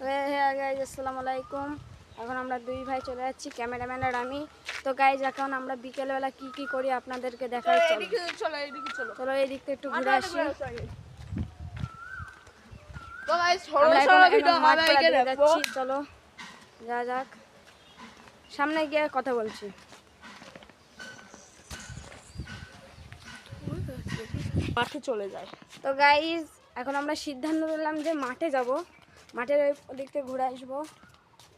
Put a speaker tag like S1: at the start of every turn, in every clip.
S1: Guys আসসালামু আলাইকুম। এখন আমরা দুই ভাই চলে যাচ্ছি, ক্যামেরাম্যান আর আমি। তো গাইজ এখন আমরা বিকেলবেলা কি কি করি আপনাদেরকে দেখাই। চলো এই দিকটা একটু ঘুরে আসি। চলো যা যাক, সামনে গিয়ে কথা বলছি।
S2: মাঠে চলে যায়।
S1: তো গাইজ এখন আমরা সিদ্ধান্ত নিলাম যে মাঠে যাব, মাঠের ওদিক থেকে ঘুরে আসবো।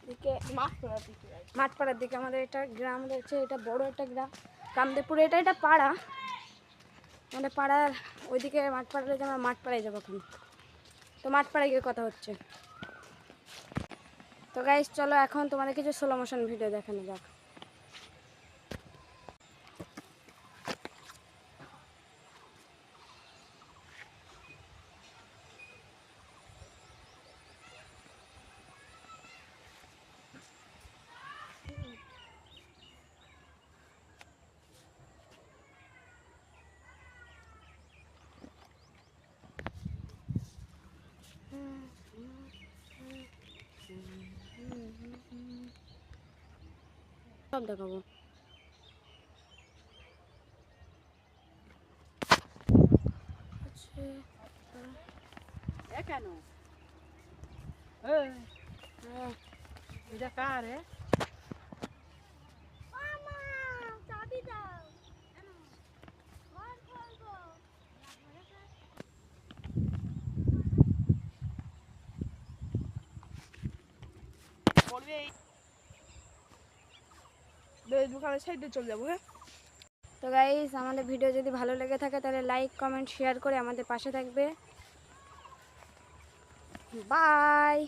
S1: দিকে মাঠ পাড়ার দিকে আমাদের এটা গ্রাম রয়েছে, এটা বড় একটা গ্রাম কামদেবপুরে। এটা পাড়া, আমাদের পাড়ার ওইদিকে মাঠ পাড়া রয়েছে। আমরা মাঠ পাড়ায় যাবো এখন। তো মাঠ পাড়ায় গিয়ে কথা হচ্ছে। তো গাইজ চলো এখন তোমাদের কিছু স্লো মোশন ভিডিও দেখানো যাক। সব দেখাবো।
S2: কেন এটা কার রে? দোকানের সাইডে চলে যাবো। হ্যাঁ,
S1: তো গাইজ আমাদের ভিডিও যদি ভালো লেগে থাকে তাহলে লাইক কমেন্ট শেয়ার করে আমাদের পাশে থাকবে। বাই।